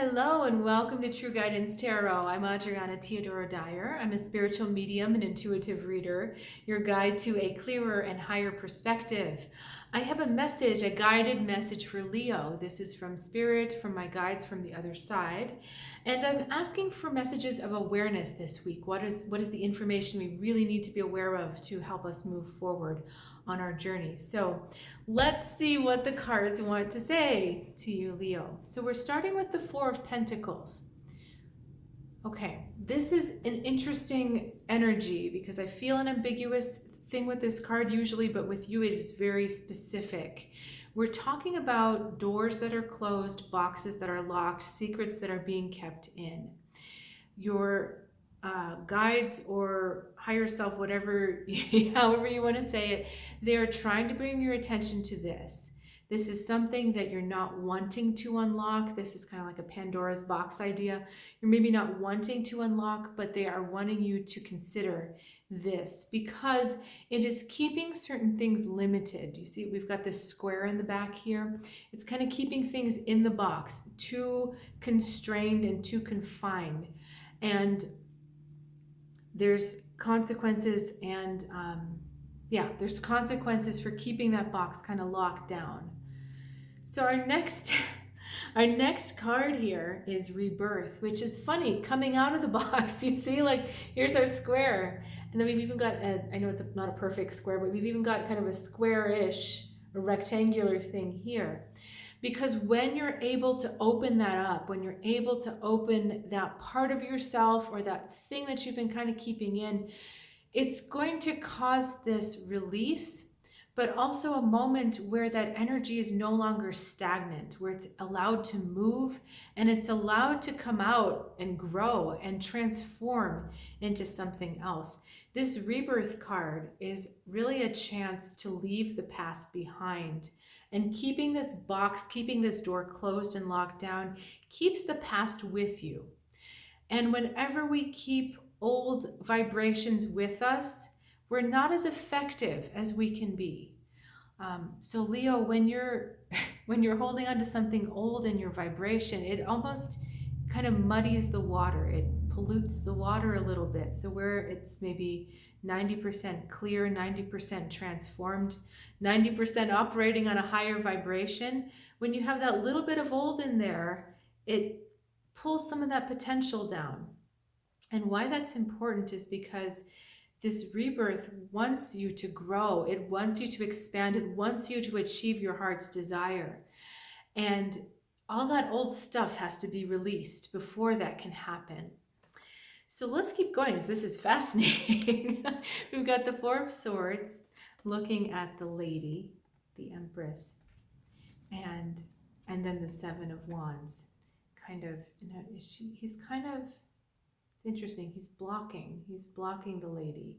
Hello and welcome to True Guidance Tarot. I'm Adriana Teodoro-Dier. I'm a spiritual medium and intuitive reader, your guide to a clearer and higher perspective. I have a message, a guided message for Leo. This is from Spirit, from my guides from the other side. And I'm asking for messages of awareness this week. What is the information we really need to be aware of to help us move forward on our journey? So let's see what the cards want to say to you, Leo. So we're starting with the Four of Pentacles. Okay, this is an interesting energy because I feel an ambiguous thing with this card usually, but with you it is very specific. We're talking about doors that are closed, boxes that are locked, secrets that are being kept in. Your guides or higher self, whatever, however you want to say it, they're trying to bring your attention to this. This is something that you're not wanting to unlock. This is kind of like a Pandora's box idea. You're maybe not wanting to unlock, but they are wanting you to consider this because it is keeping certain things limited. You see, we've got this square in the back here. It's kind of keeping things in the box, too constrained and too confined. And there's consequences and there's consequences for keeping that box kind of locked down. So our next card here is Rebirth, which is funny, coming out of the box. You see, like, here's our square. And then we've even got, I know it's not a perfect square, but we've even got kind of a square-ish, a rectangular thing here. Because when you're able to open that up, when you're able to open that part of yourself or that thing that you've been kind of keeping in, it's going to cause this release, but also a moment where that energy is no longer stagnant, where it's allowed to move and it's allowed to come out and grow and transform into something else. This Rebirth card is really a chance to leave the past behind. And keeping this box, keeping this door closed and locked down, keeps the past with you. And whenever we keep old vibrations with us, we're not as effective as we can be. So Leo, when you're holding on to something old in your vibration, it almost kind of muddies the water. It pollutes the water a little bit. So where it's maybe 90% clear, 90% transformed, 90% operating on a higher vibration, when you have that little bit of old in there, it pulls some of that potential down. And why that's important is because this rebirth wants you to grow. It wants you to expand. It wants you to achieve your heart's desire. And all that old stuff has to be released before that can happen. So let's keep going because this is fascinating. We've got the Four of Swords looking at the lady, the Empress, and then the Seven of Wands. Kind of, he's kind of, it's interesting. He's blocking the lady.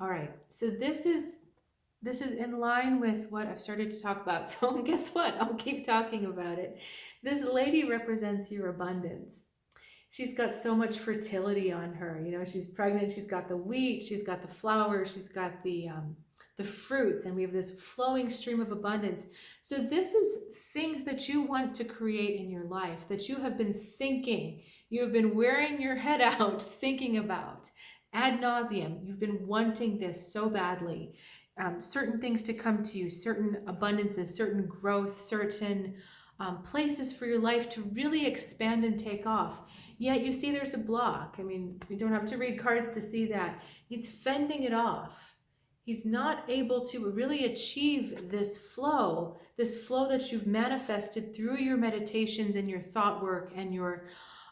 All right, so this is in line with what I've started to talk about. So guess what? I'll keep talking about it. This lady represents your abundance. She's got so much fertility on her. You know, she's pregnant, she's got the wheat, she's got the flowers, she's got the fruits, and we have this flowing stream of abundance. So this is things that you want to create in your life, that you have been thinking, you have been wearing your head out thinking about ad nauseum. You've been wanting this so badly. Certain things to come to you, certain abundances, certain growth, certain places for your life to really expand and take off. Yet you see there's a block. I mean, we don't have to read cards to see that. He's fending it off. He's not able to really achieve this flow that you've manifested through your meditations and your thought work and your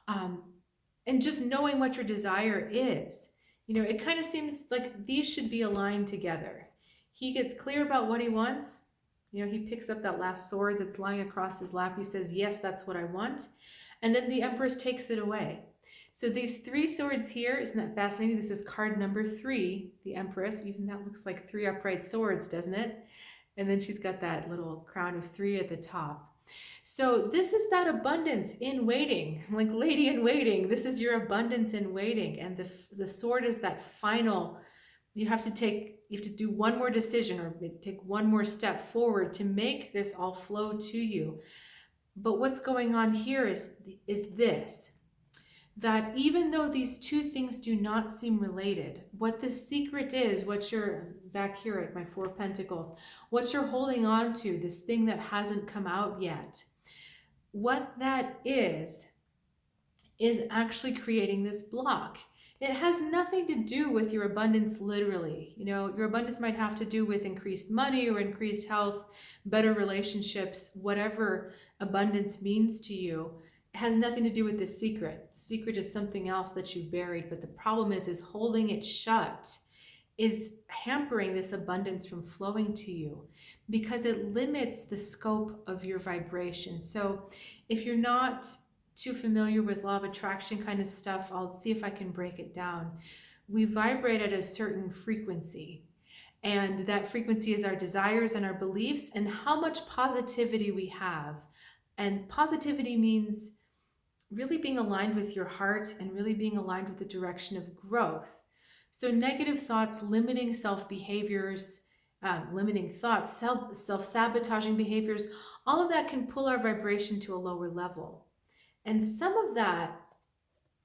and just knowing what your desire is. You know, it kind of seems like these should be aligned together. He gets clear about what he wants. You know, he picks up that last sword that's lying across his lap. He says, yes, that's what I want. And then the Empress takes it away. So these three swords here, isn't that fascinating? This is card number 3, the Empress. Even that looks like 3 upright swords, doesn't it? And then she's got that little crown of 3 at the top. So this is that abundance in waiting, like lady in waiting. This is your abundance in waiting. And the sword is that final, you have to do one more decision or take one more step forward to make this all flow to you. But what's going on here is this, that even though these two things do not seem related, what the secret is, what you're back here at my Four of Pentacles, what you're holding on to, this thing that hasn't come out yet, what that is actually creating this block. It has nothing to do with your abundance literally. You know, your abundance might have to do with increased money or increased health, better relationships, whatever abundance means to you. It has nothing to do with the secret. The secret is something else that you buried, but the problem is holding it shut is hampering this abundance from flowing to you because it limits the scope of your vibration. So if you're not too familiar with law of attraction kind of stuff, I'll see if I can break it down. We vibrate at a certain frequency, and that frequency is our desires and our beliefs and how much positivity we have. And positivity means really being aligned with your heart and really being aligned with the direction of growth. So negative thoughts, limiting self-behaviors, limiting thoughts, self-sabotaging behaviors, all of that can pull our vibration to a lower level. And some of that,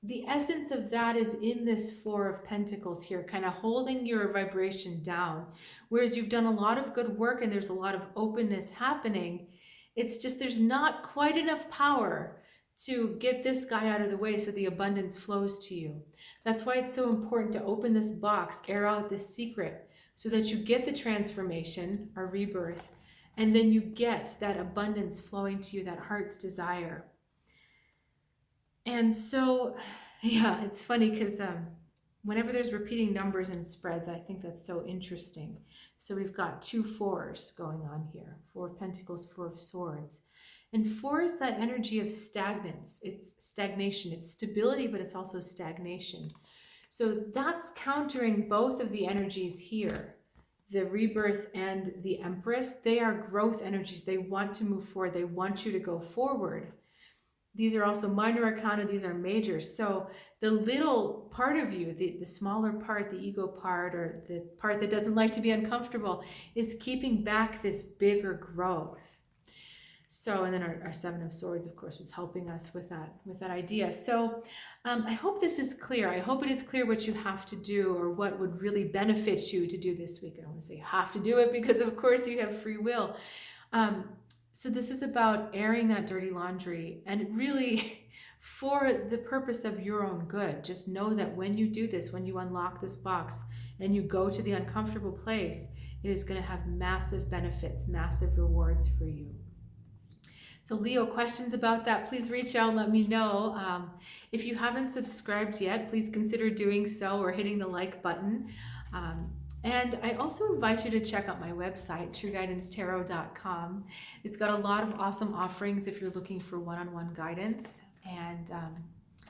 the essence of that is in this Four of Pentacles here, kind of holding your vibration down. Whereas you've done a lot of good work and there's a lot of openness happening, it's just there's not quite enough power to get this guy out of the way so the abundance flows to you. That's why it's so important to open this box, air out this secret, so that you get the transformation or rebirth, and then you get that abundance flowing to you, that heart's desire. And so, yeah, it's funny because whenever there's repeating numbers in spreads, I think that's so interesting. So we've got two fours going on here. Four of Pentacles, Four of Swords. And four is that energy of stagnance. It's stagnation. It's stability, but it's also stagnation. So that's countering both of the energies here. The rebirth and the Empress, they are growth energies. They want to move forward. They want you to go forward. These are also minor arcana, these are majors. So the little part of you, the smaller part, the ego part, or the part that doesn't like to be uncomfortable, is keeping back this bigger growth. So, and then our Seven of Swords, of course, was helping us with that idea. So I hope this is clear. I hope it is clear what you have to do or what would really benefit you to do this week. I don't want to say you have to do it because, of course, you have free will. So this is about airing that dirty laundry and really for the purpose of your own good. Just know that when you do this, when you unlock this box and you go to the uncomfortable place, it is going to have massive benefits, massive rewards for you. So Leo, questions about that, please reach out and let me know. If you haven't subscribed yet, please consider doing so or hitting the like button. And I also invite you to check out my website, trueguidancetarot.com. It's got a lot of awesome offerings if you're looking for one-on-one guidance. And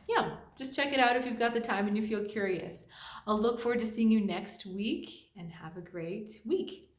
yeah, just check it out if you've got the time and you feel curious. I'll look forward to seeing you next week and have a great week.